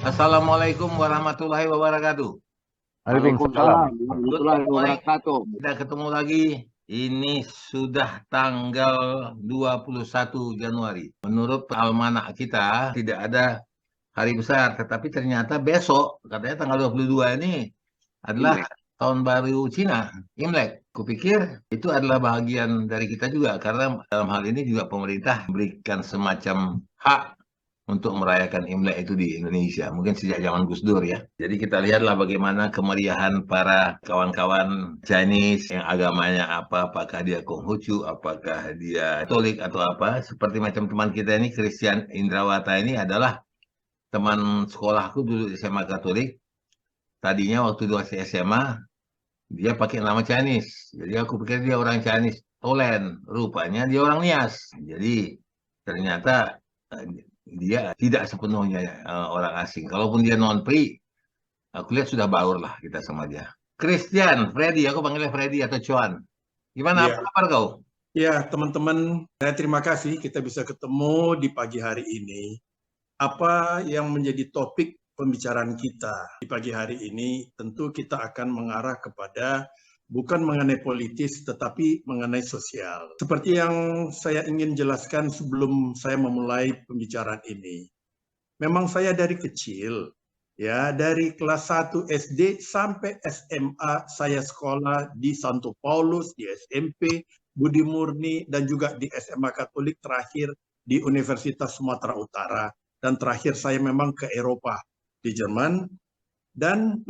Assalamualaikum warahmatullahi wabarakatuh. Waalaikumsalam Waalaikumsalam Good warahmatullahi morning. wabarakatuh. Kita ketemu lagi. Ini sudah tanggal 21 Januari. Menurut almanak kita tidak ada hari besar, tetapi ternyata besok, katanya tanggal 22 ini adalah Imlek. tahun baru Cina, Imlek. Kupikir itu adalah bagian dari kita juga, karena dalam hal ini juga pemerintah memberikan semacam hak untuk merayakan Imlek itu di Indonesia. Mungkin sejak zaman Gus Dur ya. Jadi kita lihatlah bagaimana kemeriahan para kawan-kawan Chinese yang agamanya apa, apakah dia Konghucu, apakah dia Katolik atau apa. Seperti macam teman kita ini, Christian Indrawata ini adalah teman sekolahku dulu di SMA Katolik. Tadinya waktu dia masih SMA, dia pakai nama Chinese. Jadi aku pikir dia orang Chinese. Tolen, rupanya dia orang Nias. Jadi ternyata dia tidak sepenuhnya orang asing. Kalaupun dia non-pri, aku lihat sudah baur lah kita sama dia. Christian, Freddy, aku panggilnya Freddy atau Chuan. Gimana, Ya, apa kabar kau? ya teman-teman, saya terima kasih kita bisa ketemu di pagi hari ini. Apa yang menjadi topik pembicaraan kita di pagi hari ini, tentu kita akan mengarah kepada bukan mengenai politis, tetapi mengenai sosial. Seperti yang saya ingin jelaskan sebelum saya memulai pembicaraan ini. Memang saya dari kecil, ya dari kelas 1 SD sampai SMA saya sekolah di Santo Paulus, di SMP, Budi Murni, dan juga di SMA Katolik, terakhir di Universitas Sumatera Utara. Dan terakhir saya memang ke Eropa, di Jerman. Dan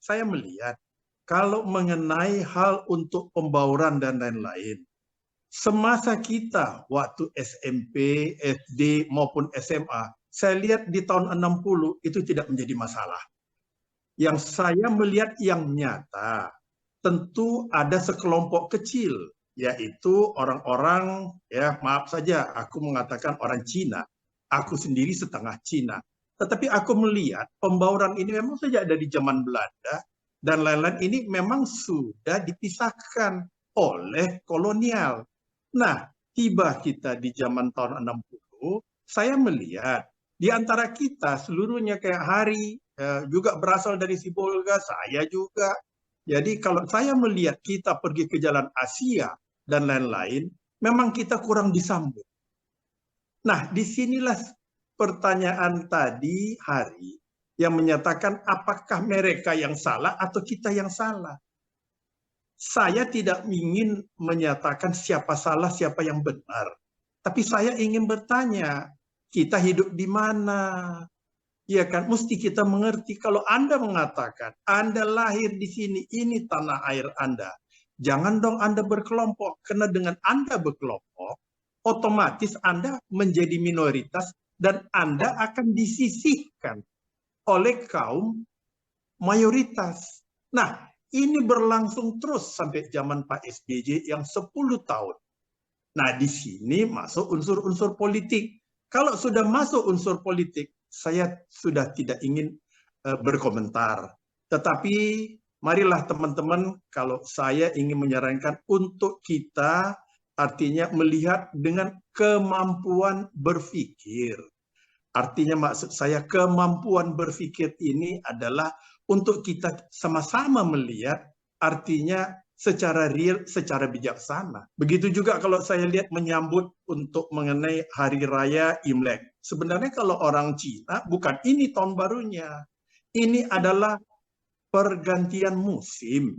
saya melihat kalau mengenai hal untuk pembauran dan lain-lain, semasa kita waktu SMP, SD maupun SMA, saya lihat di tahun 60 itu tidak menjadi masalah. Yang saya melihat yang nyata, tentu ada sekelompok kecil, yaitu orang-orang, ya maaf saja aku mengatakan orang Cina, aku sendiri setengah Cina. Tetapi aku melihat pembauran ini memang sejak dari zaman Belanda dan lain-lain ini memang sudah dipisahkan oleh kolonial. Nah, tiba kita di zaman tahun 60, saya melihat di antara kita seluruhnya kayak Hari juga berasal dari Sibolga, saya juga. Jadi kalau saya melihat kita pergi ke jalan Asia dan lain-lain, memang kita kurang disambut. Nah, disinilah pertanyaan tadi Hari yang menyatakan apakah mereka yang salah atau kita yang salah. Saya tidak ingin menyatakan siapa salah, siapa yang benar. Tapi saya ingin bertanya, kita hidup di mana? Ya kan, mesti kita mengerti kalau Anda mengatakan, Anda lahir di sini, ini tanah air Anda. Jangan dong Anda berkelompok, karena dengan Anda berkelompok, otomatis Anda menjadi minoritas dan Anda akan disisihkan oleh kaum mayoritas. Nah, ini berlangsung terus sampai zaman Pak SBY yang 10 tahun. Nah, di sini masuk unsur-unsur politik. Kalau sudah masuk unsur politik, saya sudah tidak ingin berkomentar. Tetapi marilah teman-teman, kalau saya ingin menyarankan untuk kita artinya melihat dengan kemampuan berpikir. Artinya maksud saya kemampuan berpikir ini adalah untuk kita sama-sama melihat artinya secara real, secara bijaksana. Begitu juga kalau saya lihat menyambut untuk mengenai Hari Raya Imlek. Sebenarnya kalau orang Cina, bukan ini tahun barunya. Ini adalah pergantian musim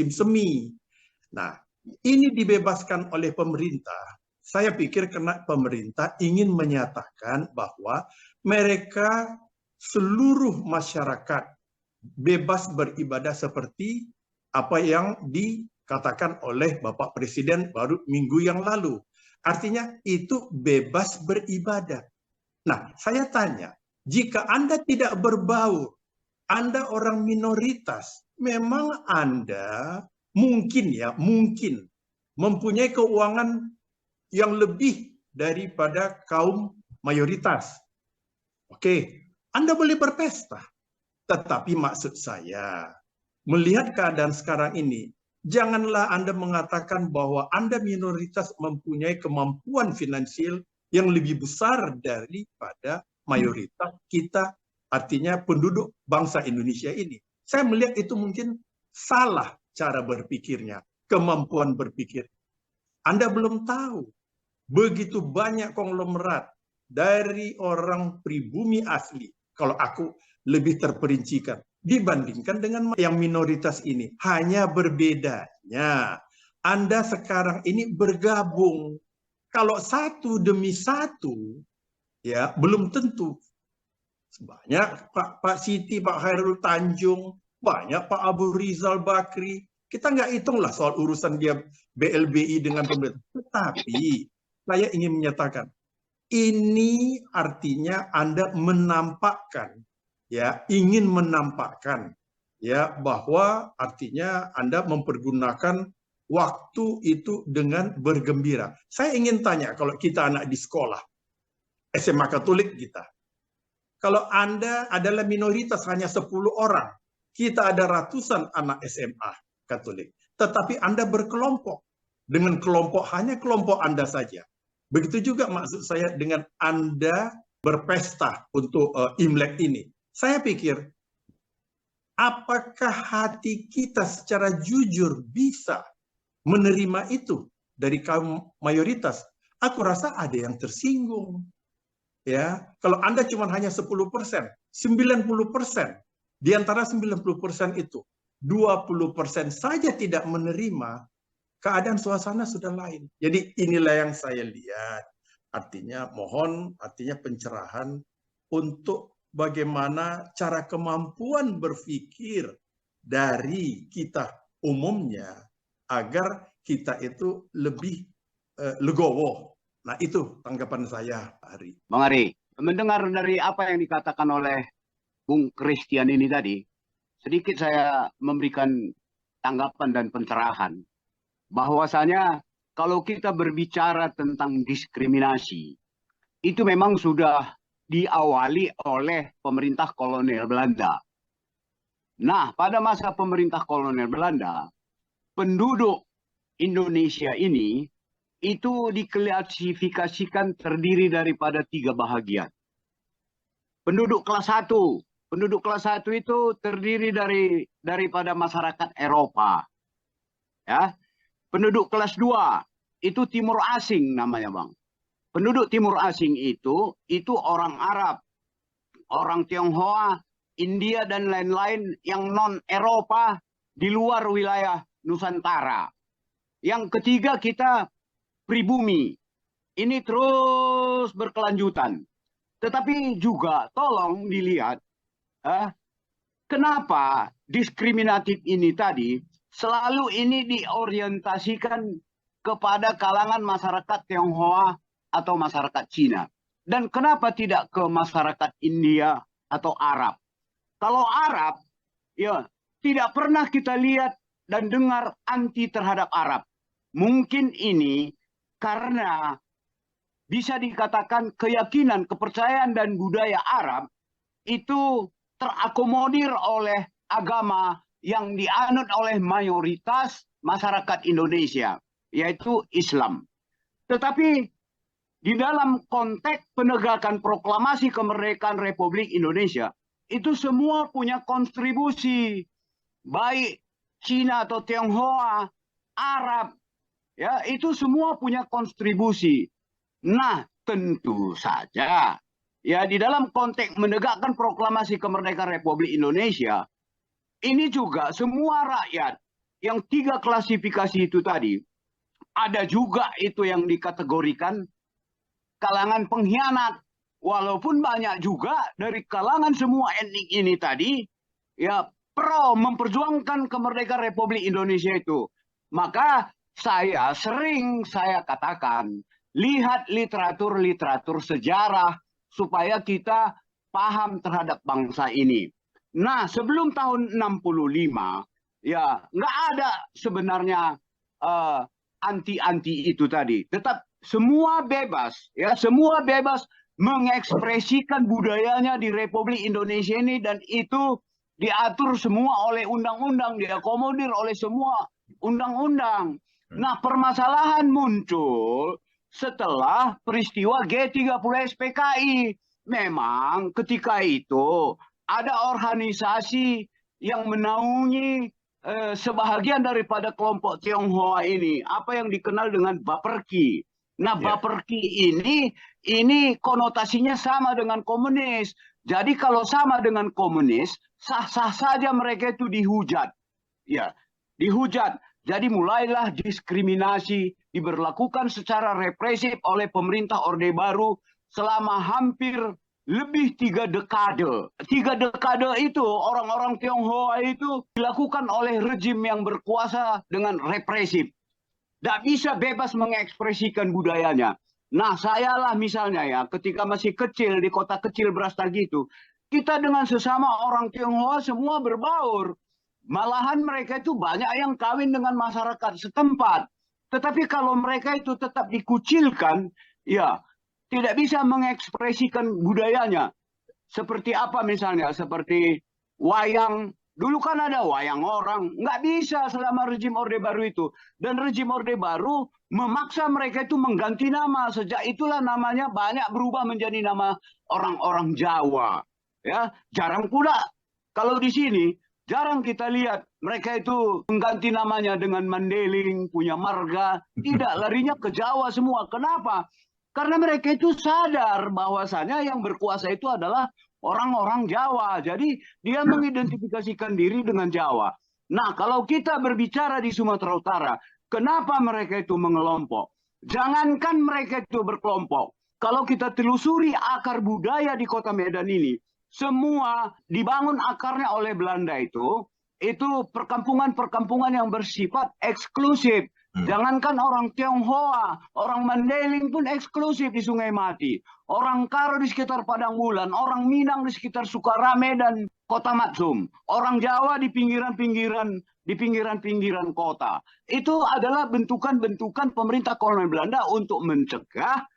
semi. Nah, ini dibebaskan oleh pemerintah. Saya pikir karena pemerintah ingin menyatakan bahwa mereka seluruh masyarakat bebas beribadah seperti apa yang dikatakan oleh Bapak Presiden baru minggu yang lalu. Artinya itu bebas beribadah. Nah, saya tanya, jika Anda tidak berbaur, Anda orang minoritas, memang Anda mungkin mempunyai keuangan yang lebih daripada kaum mayoritas. Oke, Anda boleh berpesta. Tetapi maksud saya, melihat keadaan sekarang ini, janganlah Anda mengatakan bahwa Anda minoritas mempunyai kemampuan finansial yang lebih besar daripada mayoritas kita artinya penduduk bangsa Indonesia ini. Saya melihat itu mungkin salah cara berpikirnya, kemampuan berpikir. Anda belum tahu, begitu banyak konglomerat dari orang pribumi asli, kalau aku lebih terperincikan, dibandingkan dengan yang minoritas ini. Hanya berbedanya, Anda sekarang ini bergabung. Kalau satu demi satu, ya belum tentu. Banyak Pak Siti, Pak Khairul Tanjung, banyak Pak Abu Rizal Bakri. Kita nggak hitung lah soal urusan dia BLBI dengan pemerintah. Tetapi saya ingin menyatakan, ini artinya Anda menampakkan, ya, ingin menampakkan, ya, bahwa artinya Anda mempergunakan waktu itu dengan bergembira. Saya ingin tanya, kalau kita anak di sekolah, SMA Katolik kita, kalau Anda adalah minoritas hanya 10 orang, kita ada ratusan anak SMA Katolik. Tetapi Anda berkelompok dengan hanya kelompok Anda saja. Begitu juga maksud saya dengan Anda berpesta untuk Imlek ini. Saya pikir, apakah hati kita secara jujur bisa menerima itu dari kaum mayoritas? Aku rasa ada yang tersinggung. Ya, kalau Anda cuma hanya 10%, 90%, di antara 90% itu 20% saja tidak menerima, keadaan suasana sudah lain. Jadi inilah yang saya lihat. Artinya artinya pencerahan untuk bagaimana cara kemampuan berpikir dari kita umumnya agar kita itu lebih legowo. Nah, itu tanggapan saya, Pak Ari. Bang Ari, mendengar dari apa yang dikatakan oleh Bung Christian ini tadi, sedikit saya memberikan tanggapan dan pencerahan. Bahwasanya kalau kita berbicara tentang diskriminasi, itu memang sudah diawali oleh pemerintah kolonial Belanda. Nah, pada masa pemerintah kolonial Belanda, penduduk Indonesia ini itu diklasifikasikan terdiri daripada 3 bahagian. Penduduk kelas 1. Penduduk kelas 1 itu terdiri daripada masyarakat Eropa. Ya. Penduduk kelas 2 itu Timur Asing namanya, Bang. Penduduk Timur Asing itu orang Arab, orang Tionghoa, India dan lain-lain yang non-Eropa di luar wilayah Nusantara. Yang ketiga kita pribumi. Ini terus berkelanjutan. Tetapi juga tolong dilihat kenapa diskriminatif ini tadi selalu ini diorientasikan kepada kalangan masyarakat Tionghoa atau masyarakat Cina. Dan kenapa tidak ke masyarakat India atau Arab? Kalau Arab, ya tidak pernah kita lihat dan dengar anti terhadap Arab. Mungkin ini karena bisa dikatakan keyakinan, kepercayaan dan budaya Arab itu terakomodir oleh agama yang dianut oleh mayoritas masyarakat Indonesia, yaitu Islam. Tetapi di dalam konteks penegakan proklamasi kemerdekaan Republik Indonesia, itu semua punya kontribusi, baik Cina atau Tionghoa, Arab, ya itu semua punya kontribusi. Nah, tentu saja ya di dalam konteks menegakkan proklamasi kemerdekaan Republik Indonesia, ini juga semua rakyat yang 3 klasifikasi itu tadi, ada juga itu yang dikategorikan kalangan pengkhianat. Walaupun banyak juga dari kalangan semua etnik ini tadi, ya pro memperjuangkan kemerdekaan Republik Indonesia itu. Maka saya katakan, lihat literatur sejarah supaya kita paham terhadap bangsa ini. Nah, sebelum tahun 65, ya nggak ada sebenarnya anti-anti itu tadi. Tetap semua bebas, ya semua bebas mengekspresikan budayanya di Republik Indonesia ini, dan itu diatur semua oleh undang-undang, diakomodir oleh semua undang-undang. Nah, permasalahan muncul setelah peristiwa G30 SPKI. Memang ketika itu ada organisasi yang menaungi sebahagian daripada kelompok Tionghoa ini, apa yang dikenal dengan Baperki. Nah, Baperki ini konotasinya sama dengan komunis. Jadi kalau sama dengan komunis, sah-sah saja mereka itu dihujat. Ya, dihujat. Jadi mulailah diskriminasi diberlakukan secara represif oleh pemerintah Orde Baru selama hampir lebih 3 dekade. 3 dekade itu orang-orang Tionghoa itu dilakukan oleh rejim yang berkuasa dengan represif. Tidak bisa bebas mengekspresikan budayanya. Nah, sayalah misalnya ya, ketika masih kecil di kota kecil Brastagi itu, kita dengan sesama orang Tionghoa semua berbaur. Malahan mereka itu banyak yang kawin dengan masyarakat setempat. Tetapi kalau mereka itu tetap dikucilkan, ya tidak bisa mengekspresikan budayanya. Seperti apa misalnya? Seperti wayang. Dulu kan ada wayang orang. Nggak bisa selama rejim Orde Baru itu. Dan rejim Orde Baru memaksa mereka itu mengganti nama. Sejak itulah namanya banyak berubah menjadi nama orang-orang Jawa. Ya, jarang pula kalau di sini jarang kita lihat mereka itu mengganti namanya dengan Mandeling, punya marga. Tidak, larinya ke Jawa semua. Kenapa? Karena mereka itu sadar bahwasanya yang berkuasa itu adalah orang-orang Jawa. Jadi dia mengidentifikasikan diri dengan Jawa. Nah, kalau kita berbicara di Sumatera Utara, kenapa mereka itu mengelompok? Jangankan mereka itu berkelompok. Kalau kita telusuri akar budaya di kota Medan ini, semua dibangun akarnya oleh Belanda itu perkampungan-perkampungan yang bersifat eksklusif. Jangankan orang Tionghoa, orang Mandeling pun eksklusif di Sungai Mati. Orang Karo di sekitar Padang Bulan, orang Minang di sekitar Sukarame dan Kota Matsum. Orang Jawa di pinggiran-pinggiran kota. Itu adalah bentukan-bentukan pemerintah kolonial Belanda untuk mencegah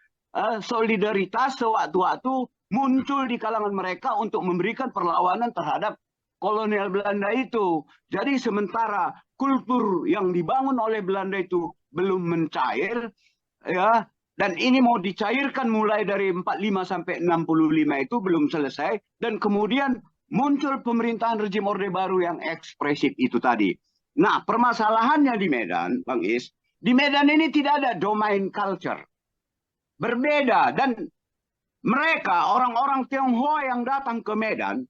solidaritas sewaktu-waktu muncul di kalangan mereka untuk memberikan perlawanan terhadap kolonial Belanda itu. Jadi sementara kultur yang dibangun oleh Belanda itu belum mencair, ya, dan ini mau dicairkan mulai dari 45 sampai 65 itu belum selesai, dan kemudian muncul pemerintahan rejim Orde Baru yang ekspresif itu tadi. Nah, permasalahannya di Medan, Bang Is, di Medan ini tidak ada domain culture. Berbeda, dan mereka, orang-orang Tionghoa yang datang ke Medan,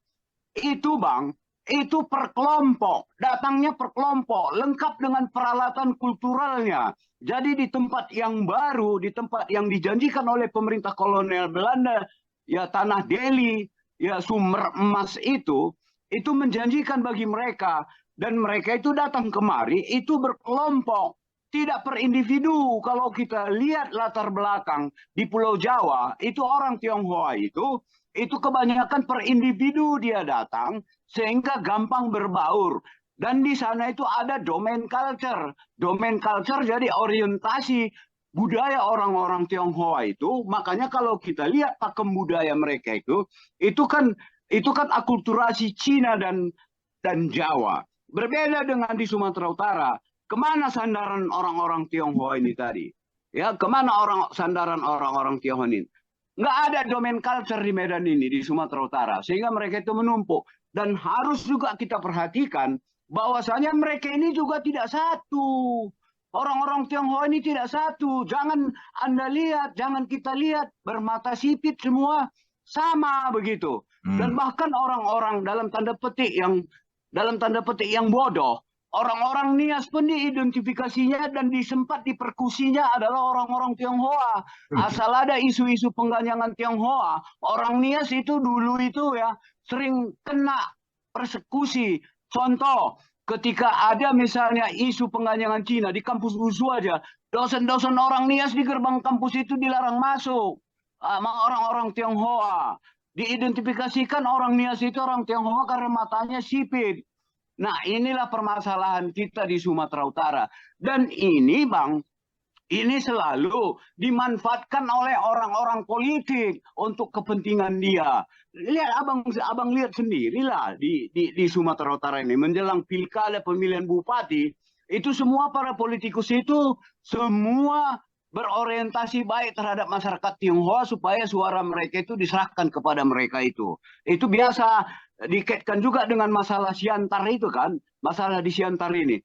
itu Bang, itu per kelompok, datangnya per kelompok, lengkap dengan peralatan kulturalnya. Jadi di tempat yang baru, di tempat yang dijanjikan oleh pemerintah kolonial Belanda, ya tanah Delhi, ya sumber emas itu menjanjikan bagi mereka. Dan mereka itu datang kemari, itu berkelompok. Tidak per individu. Kalau kita lihat latar belakang di Pulau Jawa, itu orang Tionghoa itu kebanyakan per individu dia datang, sehingga gampang berbaur. Dan di sana itu ada domain culture. Domain culture jadi orientasi budaya orang-orang Tionghoa itu. Makanya kalau kita lihat pakem budaya mereka itu kan akulturasi Cina dan Jawa. Berbeda dengan di Sumatera Utara. Kemana sandaran orang-orang Tionghoa ini tadi? Ya, kemana sandaran orang-orang Tionghoa ini? Nggak ada domain culture di Medan ini, di Sumatera Utara. Sehingga mereka itu menumpuk. Dan harus juga kita perhatikan bahwasanya mereka ini juga tidak satu. Orang-orang Tionghoa ini tidak satu. Jangan Anda lihat, jangan kita lihat bermata sipit semua sama begitu. Dan bahkan orang-orang dalam tanda petik yang bodoh, orang-orang Nias pun diidentifikasinya dan disempat diperkusinya adalah orang-orang Tionghoa. Asal ada isu-isu pengganjangan Tionghoa, orang Nias itu dulu itu ya sering kena persekusi. Contoh, ketika ada misalnya isu pengganjangan Cina di kampus USU aja, dosen-dosen orang Nias di gerbang kampus itu dilarang masuk sama orang-orang Tionghoa. Diidentifikasikan orang Nias itu orang Tionghoa karena matanya sipit. Nah, inilah permasalahan kita di Sumatera Utara. Dan ini Bang, ini selalu dimanfaatkan oleh orang-orang politik untuk kepentingan dia. Lihat abang lihat sendirilah di Sumatera Utara ini menjelang pilkada pemilihan bupati, itu semua para politikus itu semua berorientasi baik terhadap masyarakat Tionghoa supaya suara mereka itu diserahkan kepada mereka itu. Itu biasa dikaitkan juga dengan masalah Siantar itu kan, masalah di Siantar ini.